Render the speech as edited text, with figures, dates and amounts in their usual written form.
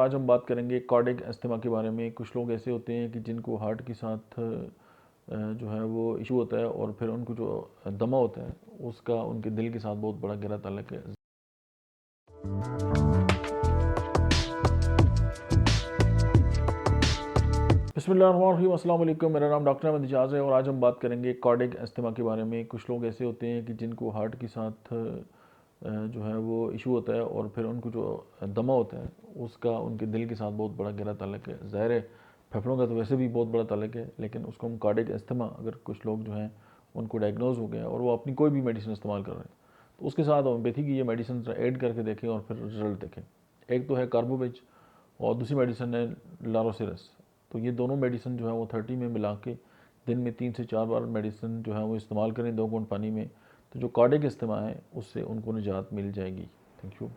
आज हम बात करेंगे कार्डियक अस्थमा के बारे में। कुछ लोग ऐसे होते हैं कि जिनको हार्ट के साथ जो है वो इशू होता है और फिर उनको जो दमा होता है उसका उनके दिल के साथ बहुत बड़ा गहरा ताल्लुक है। बिस्मिल्लाहिर्रहमानिर्रहीम, अस्सलाम वालेकुम। मेरा नाम डॉक्टर अहमद इजाज़ है और आज हम बात करेंगे कार्डियक अस्थमा के बारे में। कुछ लोग ऐसे होते हैं कि जिनको हार्ट के साथ जो है वो इशू होता है और फिर उनको जो दमा होता है उसका उनके दिल के साथ बहुत बड़ा गहरा ताल्लुक है। ज़ाहिर है फेफड़ों का तो वैसे भी बहुत बड़ा ताल्लुक है, लेकिन उसको हम कार्डियक अस्थमा अगर कुछ लोग जो हैं उनको डायग्नोज हो गया और वो अपनी कोई भी मेडिसिन इस्तेमाल कर रहे हैं तो उसके साथ होम्योपैथी की ये मेडिसिन ऐड करके देखें और फिर रिजल्ट देखें। एक तो है कार्बोवेज और दूसरी मेडिसिन है लारोसिरस। तो ये दोनों मेडिसिन जो है वो 30 में मिला के दिन में 3 से 4 बार मेडिसिन जो है वो इस्तेमाल करें 2 घूंट पानी में, तो जो कार्डियक अस्थमा है उससे उनको निजात मिल जाएगी। Thank you.